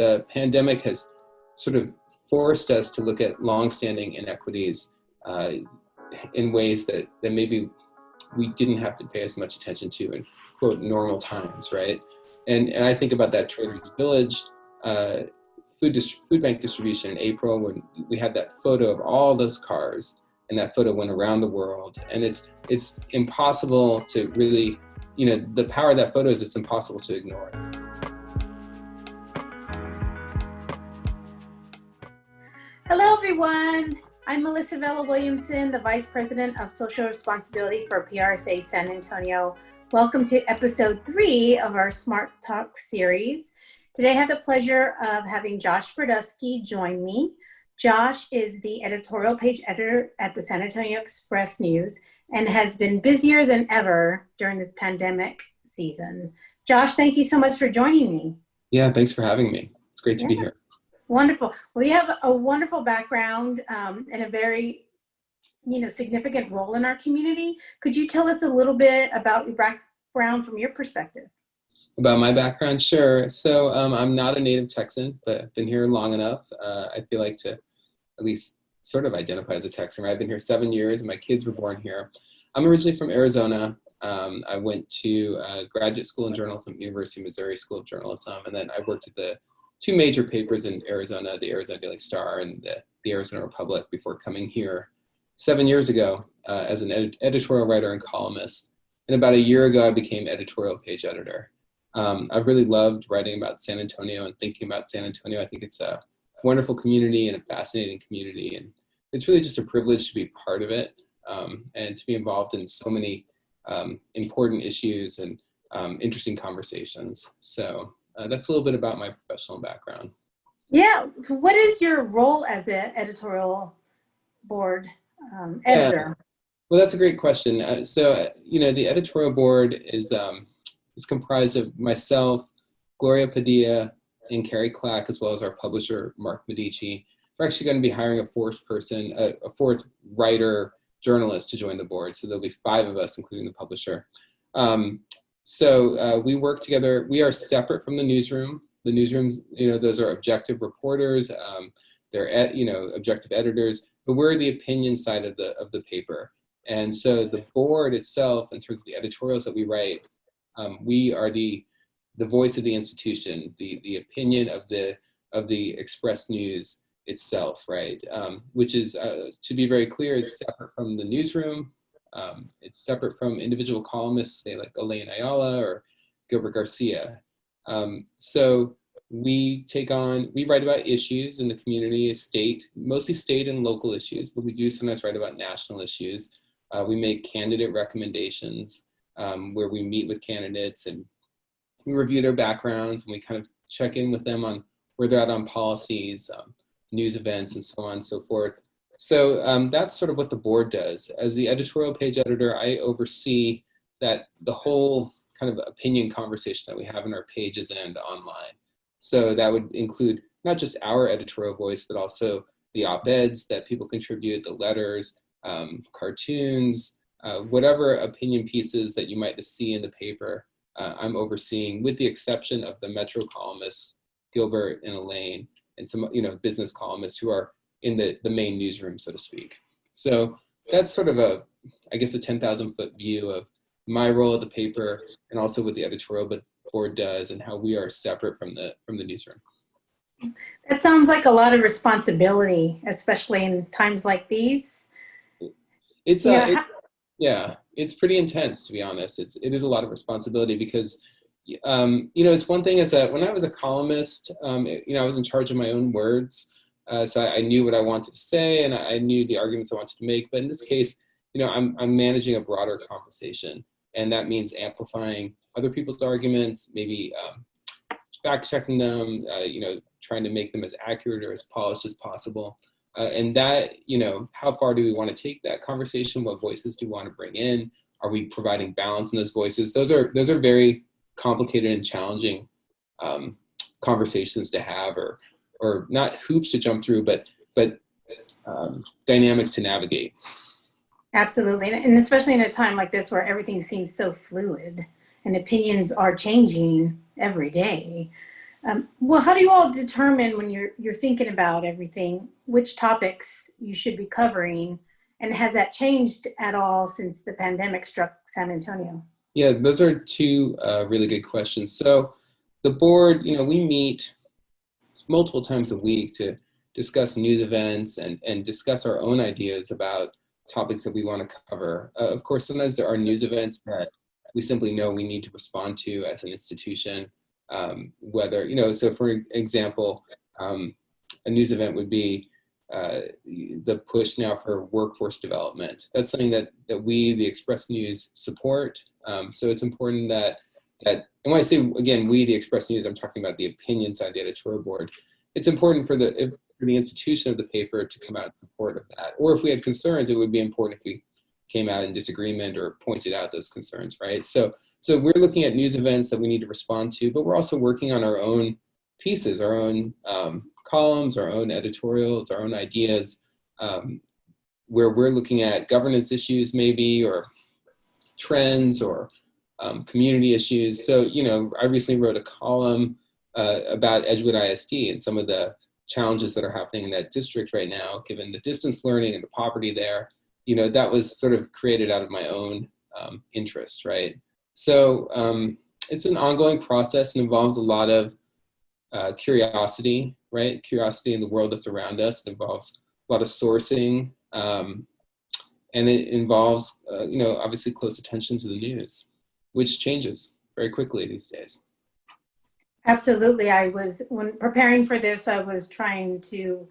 the pandemic has sort of forced us to look at longstanding inequities in ways that maybe we didn't have to pay as much attention to in, quote, normal times, right? And I think about that Trader's Village food bank distribution in April, when we had that photo of all those cars, and that photo went around the world. And it's impossible to really, the power of that photo is it's impossible to ignore it. Hello, everyone. I'm 𝗧𝗵𝗲 the Vice President of Social Responsibility for PRSA San Antonio. Welcome to episode 3 of our Smart Talk series. Today I have the pleasure of having Josh Brodesky join me. Josh is the editorial page editor at the San Antonio Express-News and has been busier than ever during this pandemic season. Josh, thank you so much for joining me. Yeah, thanks for having me. It's great to be here. Wonderful. Well, you have a wonderful background and a very, significant role in our community. Could you tell us a little bit about your background from your perspective? About my background? Sure. So I'm not a native Texan, but I've been here long enough. I feel like to at least sort of identify as a Texan. I've been here 7 years and my kids were born here. I'm originally from Arizona. I went to graduate school in journalism, University of Missouri School of Journalism, and then I worked at the 2 major papers in Arizona, the Arizona Daily Star and the Arizona Republic, before coming here 7 years ago as an editorial writer and columnist. And about a year ago, I became editorial page editor. I've really loved writing about San Antonio and thinking about San Antonio. I think it's a wonderful community and a fascinating community. And it's really just a privilege to be part of it and to be involved in so many important issues and interesting conversations. So that's a little bit about my professional background. Yeah. So what is your role as the editorial board editor? Yeah. Well, that's a great question. The editorial board is comprised of myself, Gloria Padilla, and Carrie Clack, as well as our publisher, Mark Medici. We're actually going to be hiring a fourth person, a fourth writer, journalist to join the board. So there'll be 5 of us, including the publisher. We work together. We are separate from the newsroom. The newsroom, those are objective reporters. They're objective editors, but we're the opinion side of the paper. And so the board itself, in terms of the editorials that we write, we are the voice of the institution, the opinion of the Express News itself, right? Which is, to be very clear, is separate from the newsroom. It's separate from individual columnists, say like Elaine Ayala or Gilbert Garcia. So we write about issues in the community, mostly state and local issues, but we do sometimes write about national issues. We make candidate recommendations where we meet with candidates and we review their backgrounds and we kind of check in with them on where they're at on policies, news events, and so on and so forth. So that's sort of what the board does. As the editorial page editor, I oversee that the whole kind of opinion conversation that we have in our pages and online. So that would include not just our editorial voice, but also the op-eds that people contribute, the letters, cartoons, whatever opinion pieces that you might see in the paper, I'm overseeing, with the exception of the Metro columnists, Gilbert and Elaine, and some business columnists who are in the main newsroom, so to speak. So that's sort of a 10,000-foot view of my role at the paper and also what the editorial board does and how we are separate from the newsroom. That sounds like a lot of responsibility, especially in times like these. It's pretty intense, to be honest. It is a lot of responsibility because it's one thing is that when I was a columnist, I was in charge of my own words. So I knew what I wanted to say and I knew the arguments I wanted to make. But in this case, I'm managing a broader conversation, and that means amplifying other people's arguments, maybe fact checking them, trying to make them as accurate or as polished as possible. And that, how far do we want to take that conversation? What voices do we want to bring in? Are we providing balance in those voices? Those are very complicated and challenging conversations to have, or not hoops to jump through, but dynamics to navigate. Absolutely, and especially in a time like this where everything seems so fluid and opinions are changing every day. Well, how do you all determine when you're thinking about everything, which topics you should be covering? And has that changed at all since the pandemic struck San Antonio? Yeah, those are two really good questions. So the board, we meet multiple times a week to discuss news events and discuss our own ideas about topics that we want to cover. Of course, sometimes there are news events that we simply know we need to respond to as an institution. Whether, so for example, a news event would be the push now for workforce development. That's something that we, the Express News, support. So it's important that, and when I say, again, we, the Express News, I'm talking about the opinion side, the editorial board. It's important for the institution of the paper to come out in support of that. Or if we had concerns, it would be important if we came out in disagreement or pointed out those concerns, right? So we're looking at news events that we need to respond to, but we're also working on our own pieces, our own columns, our own editorials, our own ideas, where we're looking at governance issues maybe, or trends, or community issues. So, I recently wrote a column about Edgewood ISD and some of the challenges that are happening in that district right now, given the distance learning and the poverty there. That was sort of created out of my own interest, right? So it's an ongoing process and involves a lot of curiosity, right? Curiosity in the world that's around us. It involves a lot of sourcing, and it involves, obviously close attention to the news, which changes very quickly these days. Absolutely. When preparing for this, I was trying to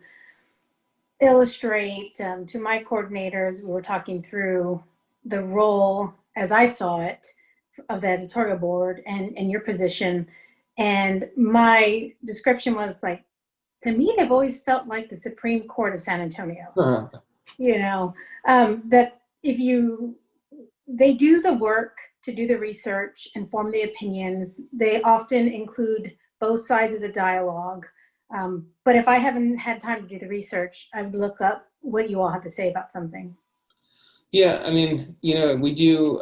illustrate to my coordinators, we were talking through the role as I saw it of the editorial board and your position. And my description was like, to me, they've always felt like the Supreme Court of San Antonio. That they do the work to do the research and form the opinions. They often include both sides of the dialogue. But if I haven't had time to do the research, I would look up what you all have to say about something. Yeah, I mean, we do,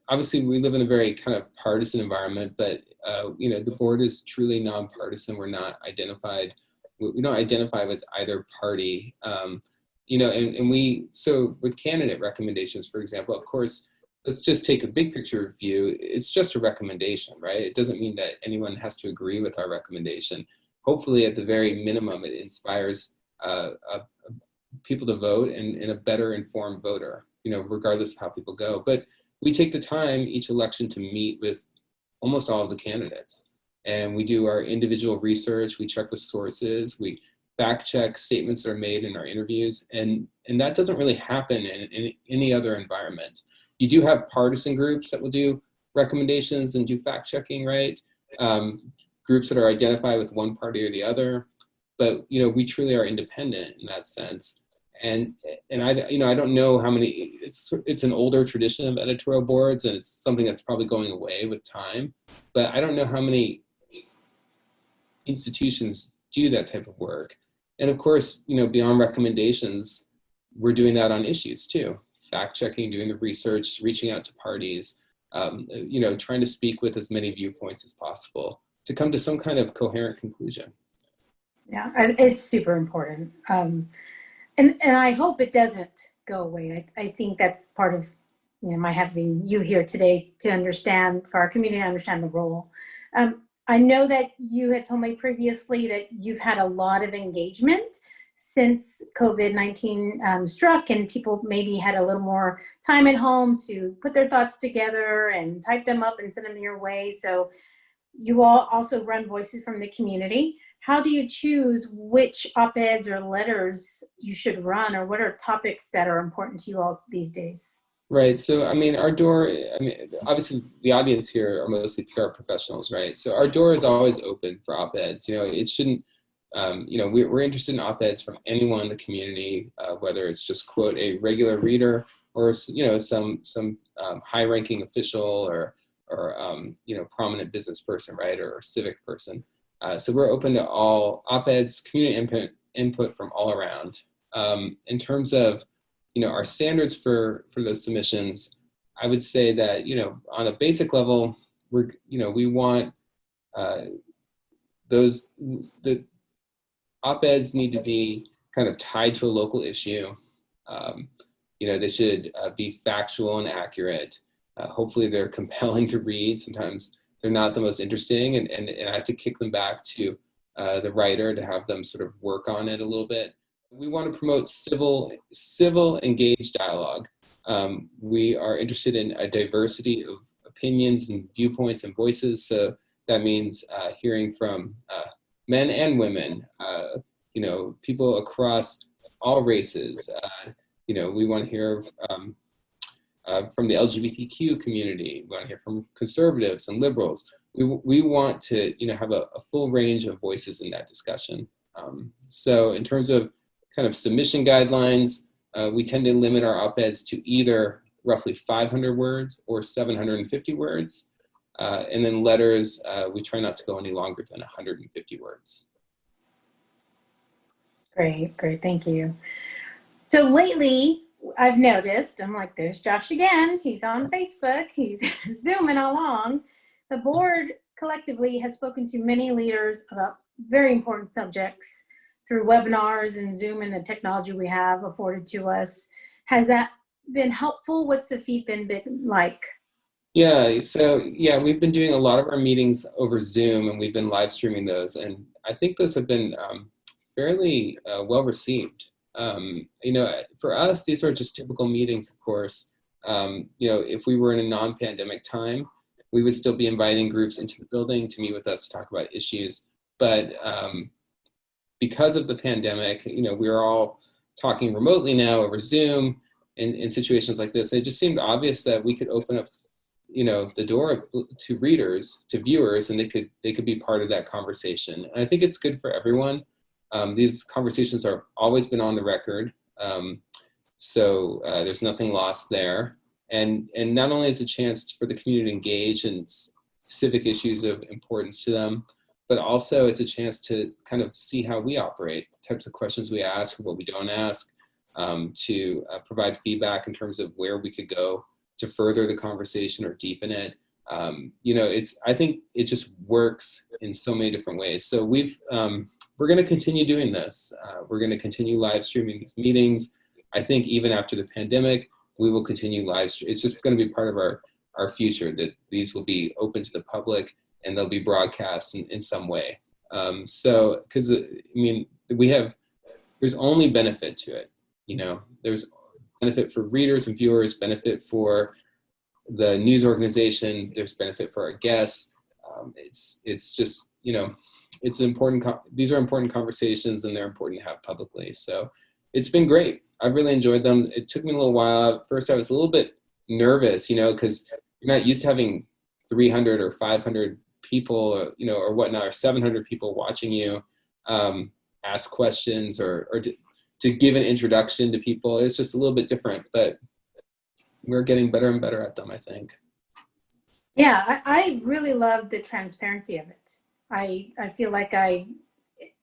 obviously we live in a very kind of partisan environment, but, the board is truly nonpartisan. We're not identified, we don't identify with either party. So with candidate recommendations, for example, of course, let's just take a big picture view. It's just a recommendation, right? It doesn't mean that anyone has to agree with our recommendation. Hopefully, at the very minimum, it inspires people to vote and a better informed voter, regardless of how people go. But we take the time each election to meet with almost all of the candidates. And we do our individual research, we check with sources, we fact check statements that are made in our interviews. And that doesn't really happen in any other environment. You do have partisan groups that will do recommendations and do fact checking, right? Groups that are identified with one party or the other. But, we truly are independent in that sense. And I don't know how many, it's an older tradition of editorial boards, and it's something that's probably going away with time, but I don't know how many institutions do that type of work. And of course, beyond recommendations, we're doing that on issues too. Fact checking, doing the research, reaching out to parties, trying to speak with as many viewpoints as possible to come to some kind of coherent conclusion. Yeah, it's super important. And I hope it doesn't go away. I think that's part of my having you here today to understand, for our community to understand the role. I know that you had told me previously that you've had a lot of engagement since COVID-19 struck, and people maybe had a little more time at home to put their thoughts together and type them up and send them your way. So you all also run Voices from the Community. How do you choose which op-eds or letters you should run, or what are topics that are important to you all these days? Right. So, our door, obviously the audience here are mostly PR professionals, right? So our door is always open for op-eds. It shouldn't, we're interested in op-eds from anyone in the community, whether it's just, quote, a regular reader or, some high-ranking official or prominent business person, right, or civic person. So we're open to all op-eds, community input from all around. In terms of, our standards for those submissions, I would say that, on a basic level, we want the the op-eds need to be kind of tied to a local issue. They should be factual and accurate. Hopefully they're compelling to read. Sometimes they're not the most interesting, and I have to kick them back to the writer to have them sort of work on it a little bit. We want to promote civil engaged dialogue. We are interested in a diversity of opinions and viewpoints and voices. So that means hearing from men and women, people across all races. We want to hear from the LGBTQ community. We want to hear from conservatives and liberals. We want to, have a full range of voices in that discussion. So in terms of kind of submission guidelines, we tend to limit our op-eds to either roughly 500 words or 750 words. And then letters, we try not to go any longer than 150 words. Great, thank you. So lately, I've noticed, I'm like, there's Josh again. He's on Facebook. He's zooming along. The board collectively has spoken to many leaders about very important subjects through webinars and Zoom and the technology we have afforded to us. Has that been helpful? What's the feedback been like? Yeah, so we've been doing a lot of our meetings over Zoom, and we've been live streaming those. And I think those have been fairly well received. For us, these are just typical meetings, of course. If we were in a non-pandemic time, we would still be inviting groups into the building to meet with us to talk about issues. But because of the pandemic, we're all talking remotely now over Zoom in situations like this. It just seemed obvious that we could open up, the door to readers, to viewers, and they could be part of that conversation. And I think it's good for everyone. These conversations are always been on the record, so there's nothing lost there. And not only is it a chance for the community to engage in civic issues of importance to them, but also it's a chance to kind of see how we operate, types of questions we ask or what we don't ask, to provide feedback in terms of where we could go to further the conversation or deepen it. I think it just works in so many different ways. So we're going to continue doing this. We're going to continue live streaming these meetings. I think even after the pandemic, we will continue live stream. It's just going to be part of our future, that these will be open to the public and they'll be broadcast in some way. Because there's only benefit to it. There's benefit for readers and viewers, benefit for the news organization, there's benefit for our guests. It's just, it's important. These are important conversations, and they're important to have publicly. So it's been great. I've really enjoyed them. It took me a little while. At first, I was a little bit nervous, because you're not used to having 300 or 500 people, or whatnot, or 700 people watching you ask questions or to give an introduction to people. It's just a little bit different, but we're getting better and better at them, I think. Yeah, I really love the transparency of it. I feel like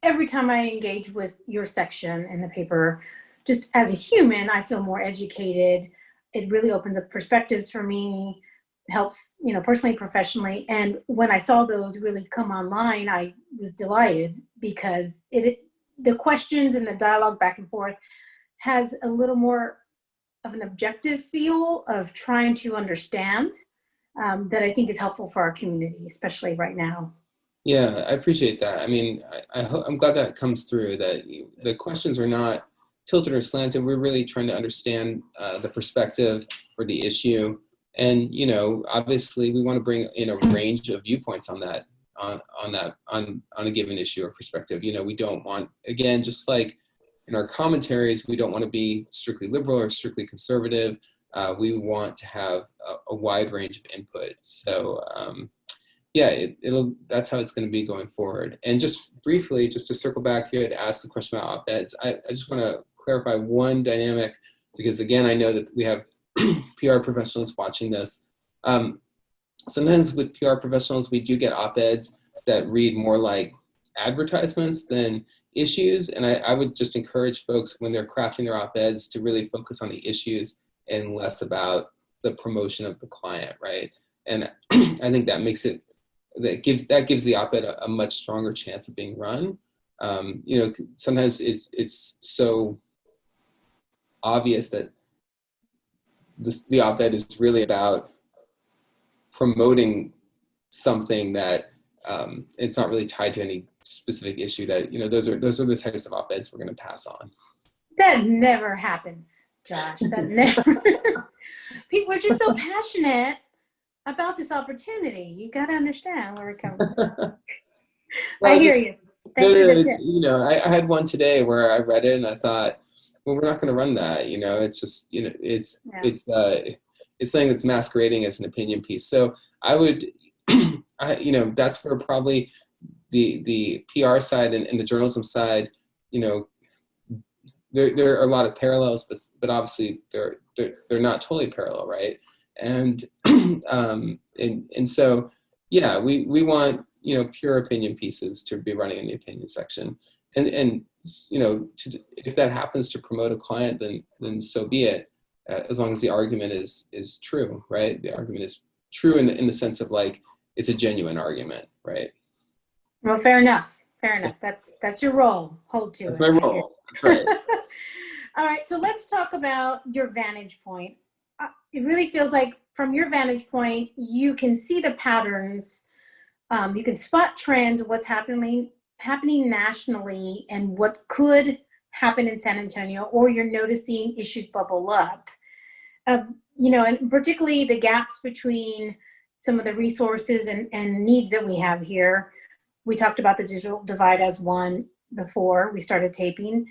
every time I engage with your section in the paper, just as a human, I feel more educated. It really opens up perspectives for me, helps, personally, professionally. And when I saw those really come online, I was delighted because the questions and the dialogue back and forth has a little more of an objective feel of trying to understand that I think is helpful for our community, especially right now. Yeah, I appreciate that. I mean, I'm glad that comes through, that the questions are not tilted or slanted. We're really trying to understand the perspective or the issue. And, obviously we want to bring in a range of viewpoints on that, on a given issue or perspective. We don't want, again, just like in our commentaries, we don't want to be strictly liberal or strictly conservative. We want to have a wide range of input. So, that's how it's going to be going forward. And just briefly, just to circle back, you had asked the question about op-eds. I just want to clarify one dynamic, because again, I know that we have PR professionals watching this. Sometimes with PR professionals, we do get op-eds that read more like advertisements than issues. And I would just encourage folks, when they're crafting their op-eds, to really focus on the issues and less about the promotion of the client, right? And I think that makes it that gives the op-ed a much stronger chance of being run. Sometimes it's so obvious that the op-ed is really about promoting something that it's not really tied to any specific issue. That those are the types of op-eds we're going to pass on. That never happens, Josh. That never. People are just so passionate about this opportunity. You got to understand where it comes from. I hear you. Thanks for the tip. I had one today where I read it and I thought, well, we're not going to run that. It's just, it's something that's masquerading as an opinion piece. So I would, that's where probably the PR side and the journalism side, there are a lot of parallels, but obviously they're not totally parallel, right? And so, yeah, we want pure opinion pieces to be running in the opinion section, and if that happens to promote a client, then so be it, as long as the argument is true, right? The argument is true in the sense of like it's a genuine argument, right? Well, fair enough. That's your role. Hold to it. That's my role. That's right. All right, so let's talk about your vantage point. It really feels like from your vantage point, you can see the patterns. You can spot trends of what's happening nationally and what could happen in San Antonio, or you're noticing issues bubble up. And particularly the gaps between some of the resources and needs that we have here. We talked about the digital divide as one before we started taping.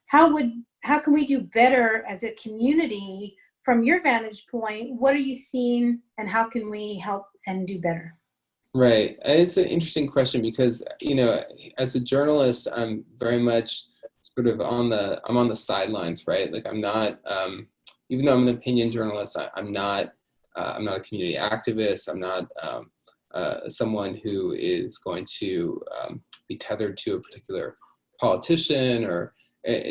How can we do better as a community from your vantage point? What are you seeing and how can we help and do better? Right. It's an interesting question because, as a journalist, I'm very much sort of on the sidelines, right? Like I'm not, even though I'm an opinion journalist, I'm not a community activist. I'm not someone who is going to be tethered to a particular politician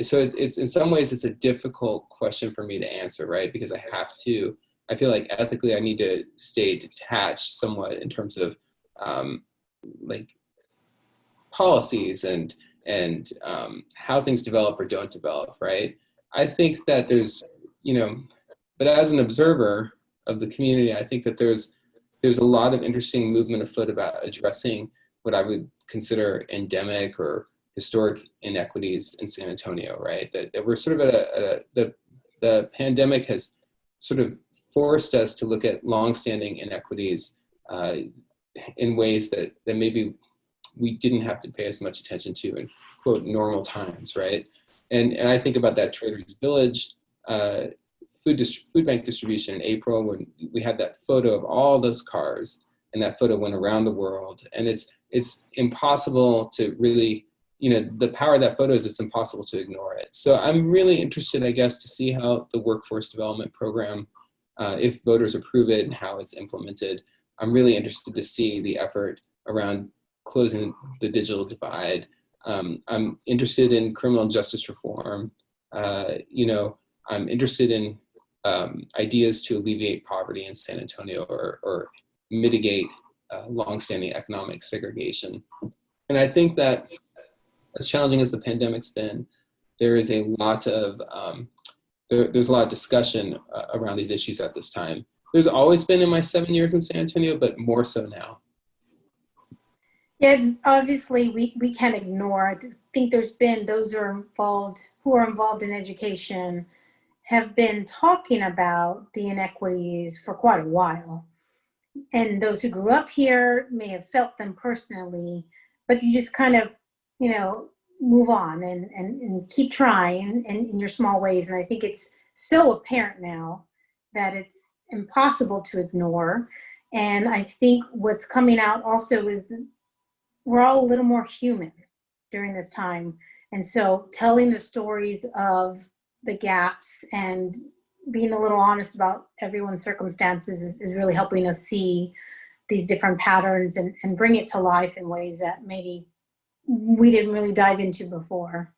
so it's in some ways it's a difficult question for me to answer, right? Because I feel like ethically I need to stay detached somewhat in terms of like policies and how things develop or don't develop, right? I think that there's, but as an observer of the community, I think that there's a lot of interesting movement afoot about addressing what I would consider endemic or historic inequities in San Antonio, right? That we're sort of at the pandemic has sort of forced us to look at longstanding inequities in ways that maybe we didn't have to pay as much attention to in, quote, normal times, right? And I think about that Traders Village food bank distribution in April when we had that photo of all those cars, and that photo went around the world. And it's impossible to really, the power of that photo is it's impossible to ignore it. So I'm really interested, I guess, to see how the workforce development program, if voters approve it and how it's implemented. I'm really interested to see the effort around closing the digital divide. I'm interested in criminal justice reform. I'm interested in ideas to alleviate poverty in San Antonio or mitigate longstanding economic segregation. And I think that as challenging as the pandemic's been, there is a lot of there's a lot of discussion around these issues at this time. There's always been in my 7 years in San Antonio, but more so now. Yeah, it's obviously we can't ignore. I think there's been those who are involved in education have been talking about the inequities for quite a while. And those who grew up here may have felt them personally, but you just kind of, move on and keep trying in your small ways. And I think it's so apparent now that it's impossible to ignore. And I think what's coming out also is that we're all a little more human during this time. And so telling the stories of the gaps and being a little honest about everyone's circumstances is really helping us see these different patterns and bring it to life in ways that maybe we didn't really dive into before.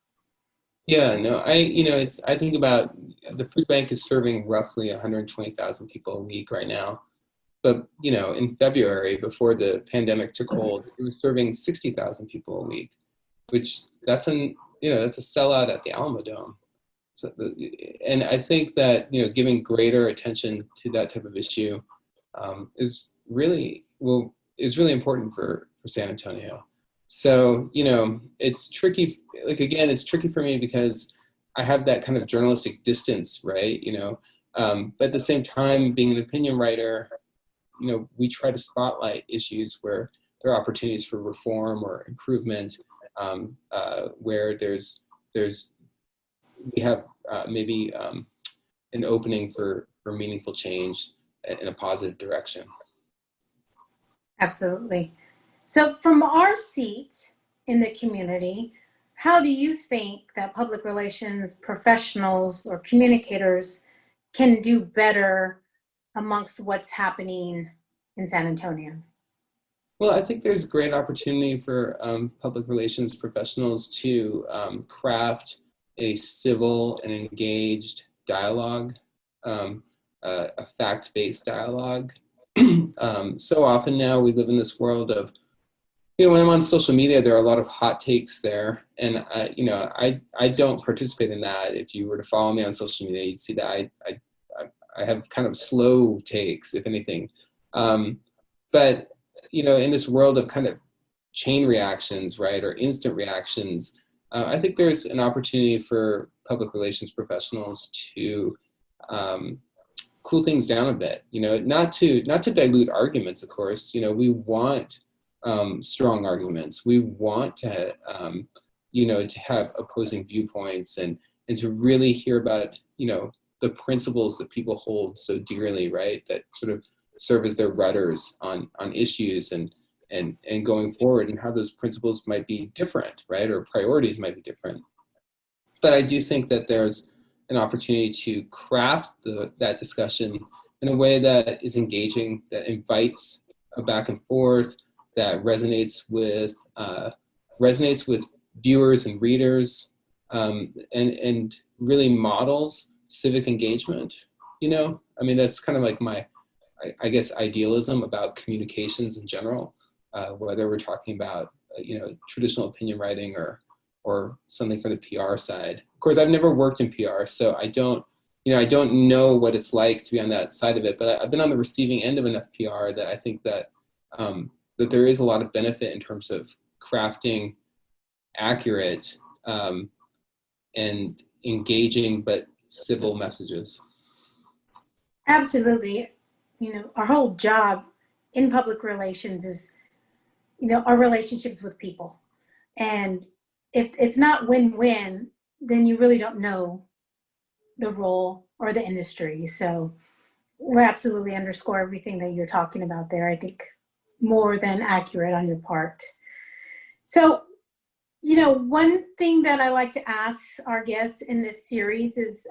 Yeah, no, I think about the food bank is serving roughly 120,000 people a week right now. But, in February, before the pandemic took hold, it was serving 60,000 people a week, which that's a sellout at the Alamo Dome. So, and I think that, giving greater attention to that type of issue is really important for San Antonio. So, it's tricky. Like, again, it's tricky for me because I have that kind of journalistic distance, right? But at the same time, being an opinion writer, we try to spotlight issues where there are opportunities for reform or improvement, where we have maybe an opening for meaningful change in a positive direction. Absolutely. So from our seat in the community, how do you think that public relations professionals or communicators can do better amongst what's happening in San Antonio? Well, I think there's great opportunity for public relations professionals to craft a civil and engaged dialogue, a fact-based dialogue. So often now we live in this world of, when I'm on social media, there are a lot of hot takes there, and I don't participate in that. If you were to follow me on social media, you'd see that I have kind of slow takes, if anything. But in this world of kind of chain reactions, right, or instant reactions, I think there's an opportunity for public relations professionals to cool things down a bit. Not to dilute arguments, of course. We want strong arguments. We want to to have opposing viewpoints and to really hear about the principles that people hold so dearly, right, that sort of serve as their rudders on issues and going forward, and how those principles might be different, right, or priorities might be different. But I do think that there's an opportunity to craft that discussion in a way that is engaging, that invites a back and forth, that resonates with viewers and readers, and really models civic engagement. That's kind of like my, I guess, idealism about communications in general, whether we're talking about traditional opinion writing or something from the PR side. Of course, I've never worked in PR, so I don't know what it's like to be on that side of it. But I've been on the receiving end of enough PR that I think that that there is a lot of benefit in terms of crafting accurate and engaging but civil messages. Absolutely. Our whole job in public relations is, our relationships with people. And if it's not win-win, then you really don't know the role or the industry. So we'll absolutely underscore everything that you're talking about there. I think more than accurate on your part. So, one thing that I like to ask our guests in this series is,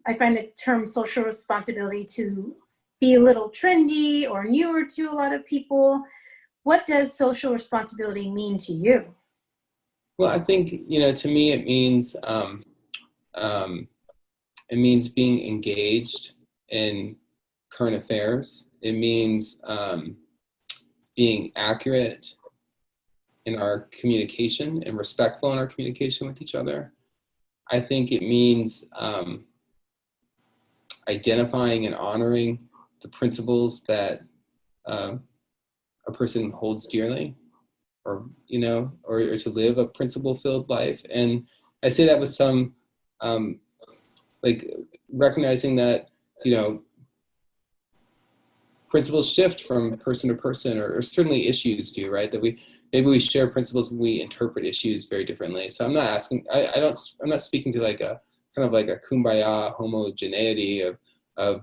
I find the term social responsibility to be a little trendy or newer to a lot of people. What does social responsibility mean to you? Well, I think, to me, it means being engaged in current affairs. It means being accurate in our communication and respectful in our communication with each other. I think it means identifying and honoring the principles that a person holds dearly, or to live a principle-filled life. And I say that with some recognizing that principles shift from person to person, or certainly issues do, right? That maybe we share principles, we interpret issues very differently. So I'm not asking, I'm not speaking to like a kind of like a kumbaya homogeneity of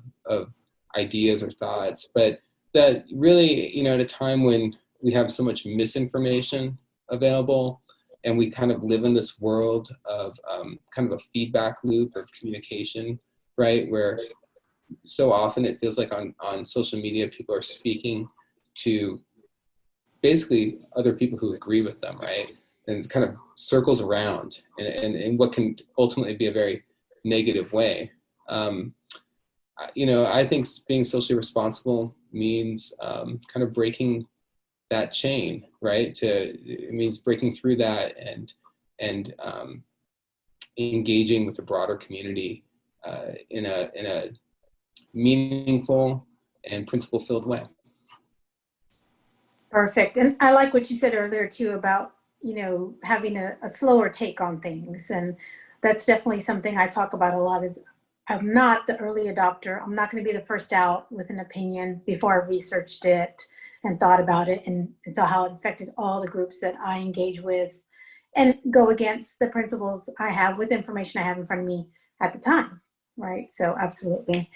ideas or thoughts, but that really, at a time when we have so much misinformation available, and we kind of live in this world of kind of a feedback loop of communication, right? Where so often it feels like on social media, people are speaking to basically other people who agree with them, right? And it kind of circles around in what can ultimately be a very negative way. I think being socially responsible means kind of breaking that chain, right? It means breaking through that and engaging with the broader community in a meaningful and principle-filled way. Perfect. And I like what you said earlier too about, you know, having a slower take on things. And that's definitely something I talk about a lot is I'm not the early adopter. I'm not going to be the first out with an opinion before I researched it and thought about it and saw how it affected all the groups that I engage with and go against the principles I have with information I have in front of me at the time, right? So absolutely.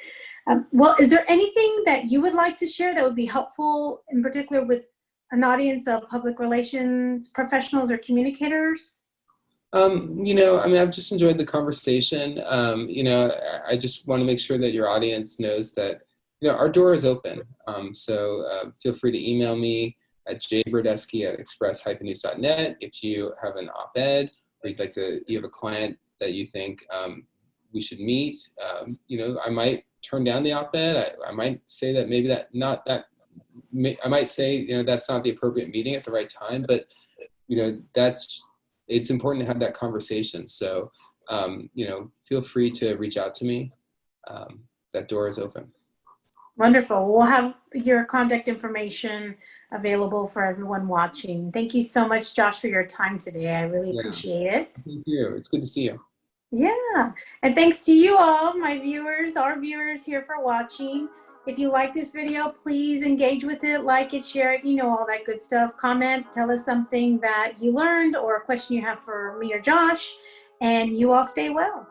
Well, is there anything that you would like to share that would be helpful in particular with an audience of public relations professionals or communicators? You know, I mean, I've just enjoyed the conversation. You know, I just want to make sure that your audience knows that, you know, our door is open. So feel free to email me at j.brodesky@express-news.net if you have an op-ed or you have a client that you think we should meet. You know, I might turn down the op-ed. I might say that maybe I might say, you know, that's not the appropriate meeting at the right time, but, you know, it's important to have that conversation. So, you know, feel free to reach out to me. That door is open. Wonderful. We'll have your contact information available for everyone watching. Thank you so much, Josh, for your time today. I really appreciate it. Thank you. It's good to see you. Yeah. And thanks to you all, my viewers, our viewers here for watching. If you like this video, please engage with it, like it, share it, you know, all that good stuff. Comment, tell us something that you learned or a question you have for me or Josh, and you all stay well.